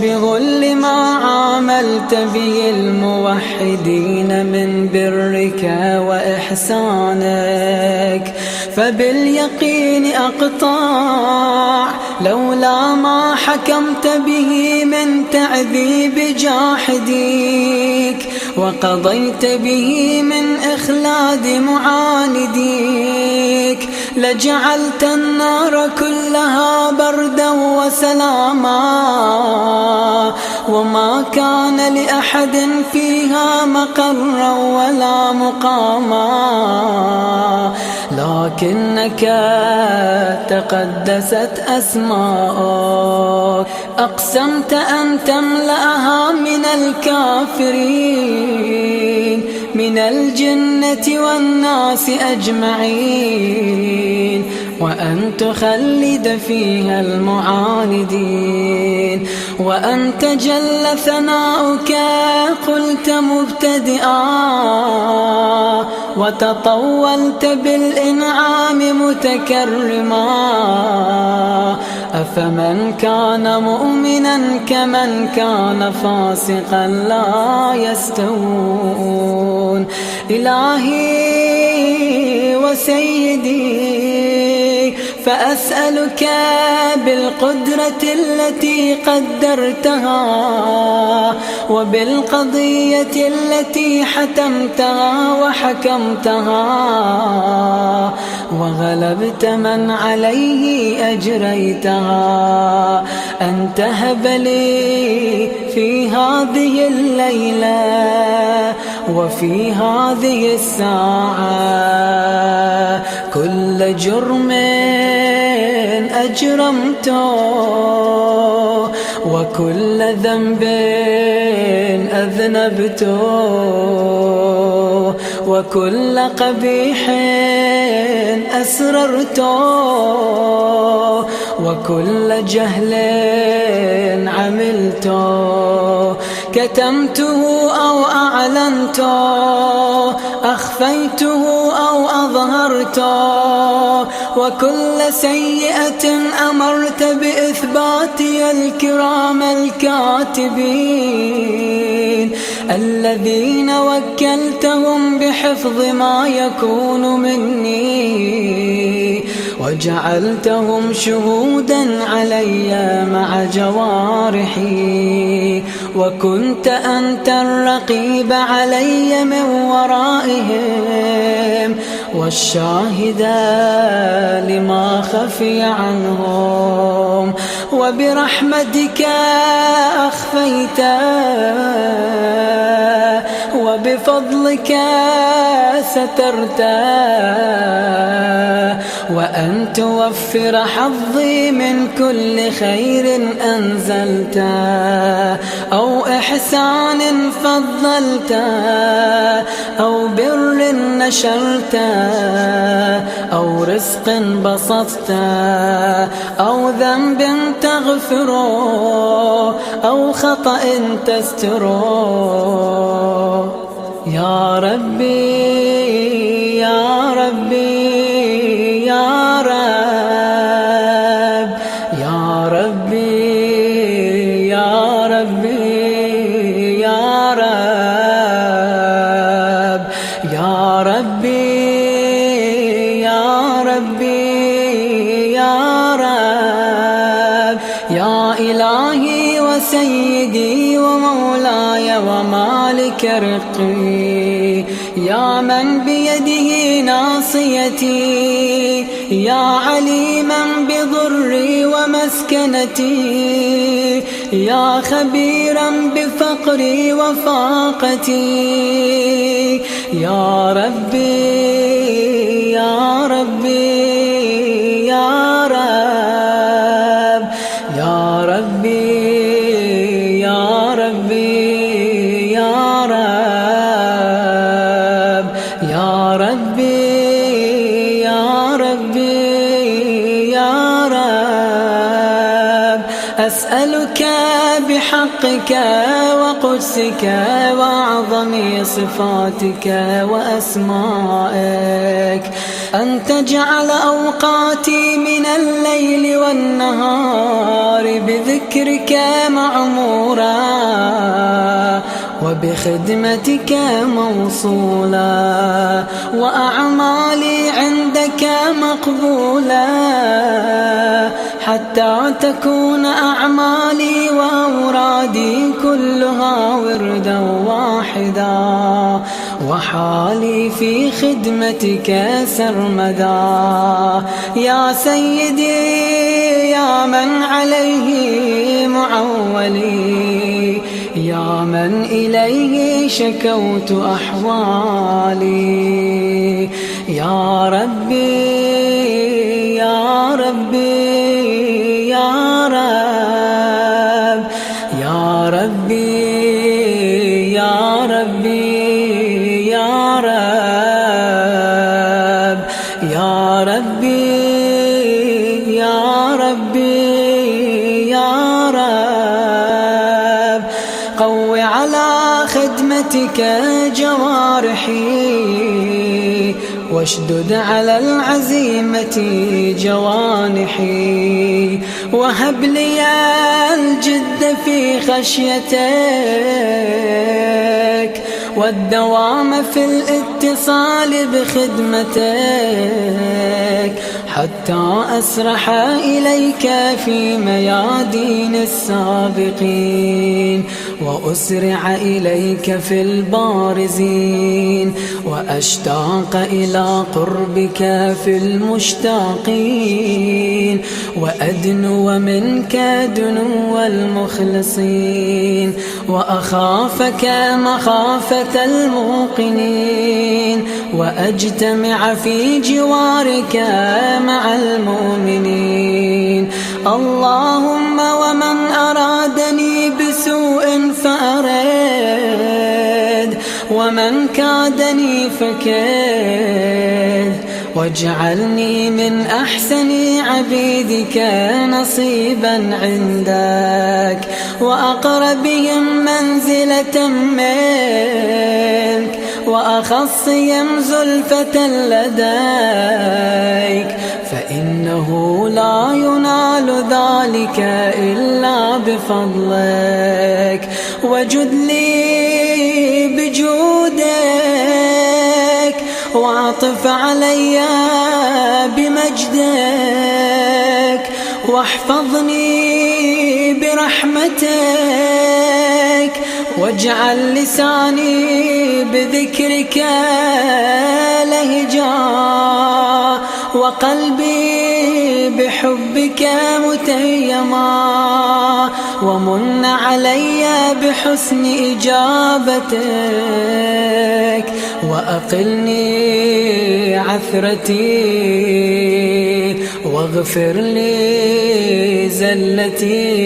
مشبه لما عاملت به الموحدين من برك وإحسانك، فباليقين أقطع لولا ما حكمت به من تعذيب جاحديك، وقضيت به من إخلاد معانديك، لجعلت النار كلها بردا وسلاما، وما كان لأحد فيها مقرا ولا مقاما، لكنك تقدست أسماؤك، أقسمت أن تملأها من الكافرين من الجنة والناس أجمعين، وأن تخلد فيها المعاندين، وأنت جل ثناؤك قلت مبتدئا، وتطولت بالإنعام متكرما، أفمن كان مؤمنا كمن كان فاسقا لا يستوون. إلهي وسيدي، فأسألك بالقدرة التي قدرتها، وبالقضية التي حتمتها وحكمتها، وغلبت من عليه أجريتها، أن تهب لي في هذه الليلة وفي هذه الساعة كل جرم أجرمته، وكل ذنب أذنبته، وكل قبيح أسررته، وكل جهل عملته، كتمته أو أعلنته، أخفيته أو أظهرته، وكل سيئة أمرت بإثباتي الكرام الكاتبين الذين وكلتهم بحفظ ما يكون مني، وجعلتهم شهودا علي مع جوارحي، وكنت أنت الرقيب علي من ورائهم، والشاهد لما خفي عنهم، وبرحمتك أخفيت، وبفضلك سترت، وأن توفر حظي من كل خير أنزلت، أو إحسان فضلت، أو بر نشرت، أو رزق بسطت، أو ذنب تغفره، أو خطأ تستره. يا ربي يا ربي يا رب، يا ربي يا ربي يا رب، يا ربي يا ربي يا رب، يا إلهي وسيدي ومولاي ومالك رقي، يا من بيده ناصيتي، يا عليما بضري ومسكنتي، يا خبيرا بفقري وفاقتي، يا ربي يا ربي يا رب، يا ربي يا ربي يا رب، يا ربي يا ربي يا رب، أسألك بحقك وقدسك وأعظم صفاتك وأسمائك، أن تجعل أوقاتي من الليل والنهار بذكرك معمورا وبخدمتك موصولا، وأعمالي عندك مقبولا، حتى تكون أعمالي وأورادي كلها وردا واحدا، وحالي في خدمتك سرمدا. يا سيدي يا من عليه معولي، يا من إليه شكوت أحوالي، يا ربي يا ربي يا رب، يا ربي يا ربي يا رب، يا ربي يا ربي يا رب. قو على خدمتك جوارحي، واشدد على العزيمة جوانحي، وهب لي الجد في خشيتك والدوام في الاتصال بخدمتك، حتى أسرح إليك في ميادين السابقين، وأسرع إليك في البارزين، وأشتاق إلى قربك في المشتاقين، وأدنو منك دنو المخلصين، وأخافك مخافة الموقنين، وأجتمع في جوارك مع المؤمنين. اللهم ومن أرادني بسوء فأرد، ومن كادني فكد، واجعلني من أحسن عبيدك نصيبا عندك، وأقربهم منزلة منك، وأخصهم زلفة لديك، فإنه لا ينال ذلك إلا بفضلك. وجد لي بجودك، واعطف علي بمجدك، واحفظني برحمتك، واجعل لساني بذكرك لهجا، وقلبي بحبك متيما، ومن علي بحسن إجابتك، وأقلني عثرتي، واغفر لي زلتي،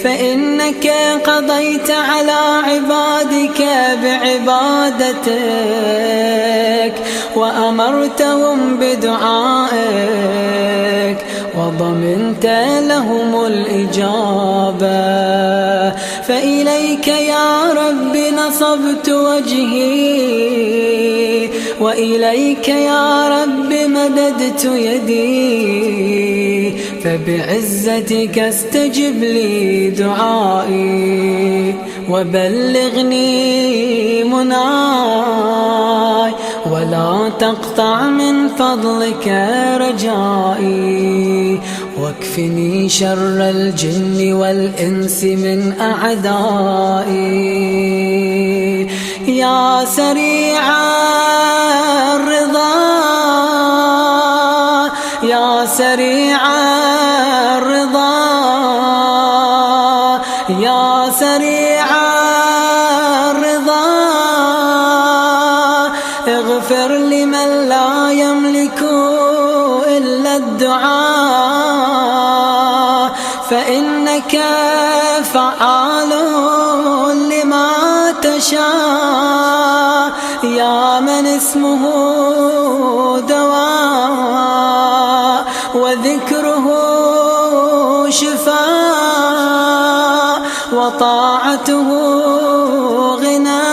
فإنك قضيت على عبادك بعبادتك، وأمرتهم بدعائك، وضمنت لهم الإجابة. فإليك يا رب نصبت وجهي، وإليك يا رب مددت يدي، فبعزتك استجب لي دعائي، وبلغني مناي، ولا تقطع من فضلك رجائي، واكفني شر الجن والإنس من أعدائي. يا سريع الرضا، يا سريع الرضا، يا سريع الرضا، اغفر لمن لا يملك إلا الدعاء، فإنك فعال لما تشاء، يا من اسمه دواء، وذكره شفاء، وطاعته غنى.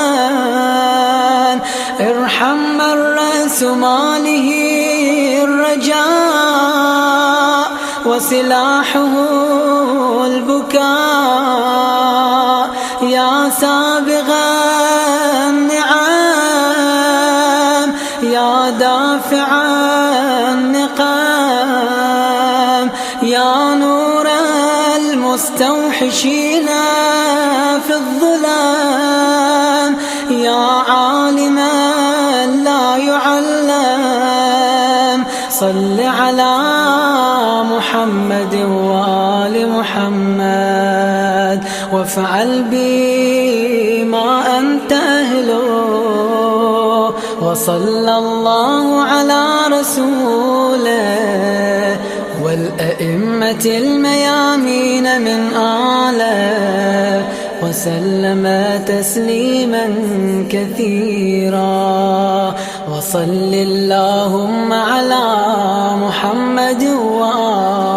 ارحم من رأس ماله الرجاء وسلاحه البكاء. يا سابغ النعم يا دافع النقام، يا نور المستوحشين في الظلام، يا عالما لا يعلم. صل على محمد وآل محمد وافعل بي ما أنت أهله. وصلى الله على رسوله والأئمة الميامين من آله وسلم تسليما كثيرا. وصل اللهم على محمد وآله